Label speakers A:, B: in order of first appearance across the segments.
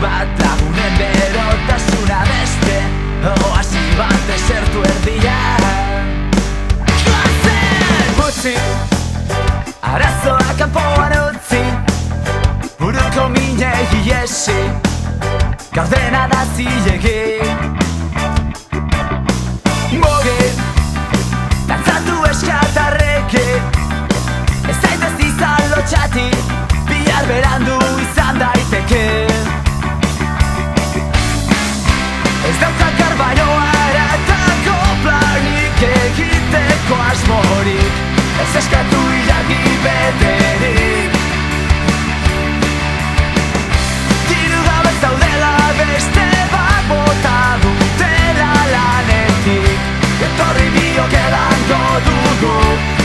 A: bat lagunen berotasuna beste oasi bat desertu erdian. Goazen! Utzi, arazoak kanpoan utzi, buruko minei iesi, gaurdena da zilegi. Mogi, dantzatu eskatarreki, ez zaitez izan lotxati, bihar berandu izan daiteke. Ez daukak arbainoa eratako planik egiteko asmorik, ez eskatu ilargi beterik. Diru gabe zaudela beste bat bota dutela lanetik, etorri biok edango dugu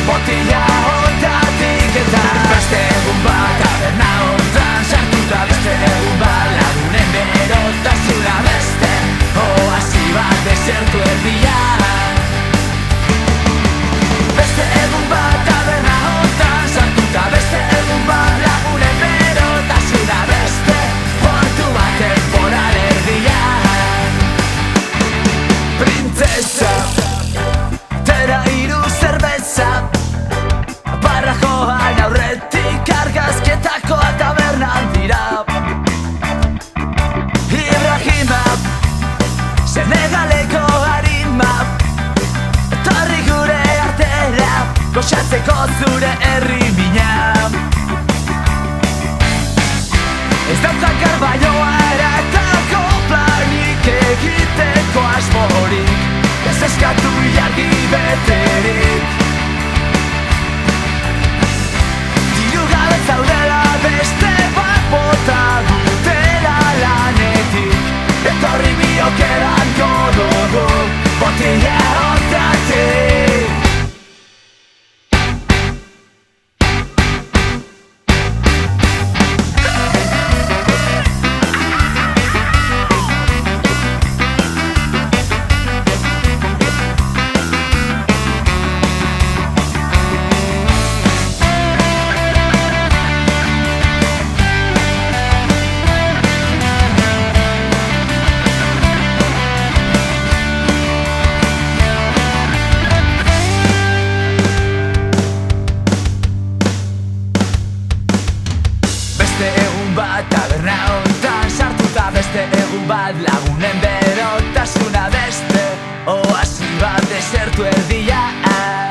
A: botila hontatik eta beste egun bat taberna hontan sartuta, beste egun bat lagunen berotasuna beste oasi bat desertu erdian. Beste egun bat taberna hontan sartuta, beste egun bat lagunen berotasuna beste portu bat temporal erdian. Printzesa, tera hiru zerbeza, barra joan aurretik argazketako tabernan dira. Ibrahima, Senegaleko harima, etorri gure artera, goxatzeko zure herri mina. Ez daukak arbainoa eratako planik egiteko asmorik, ez eskatu ilargi beterik. Diru gabe zaudela beste bat bota dutela lanetik, etorri biok edango dugu botila hontatik. Beste egun bat taberna hontan sartuta, beste egun bat lagunen berotasuna beste oasi bat desertu erdian.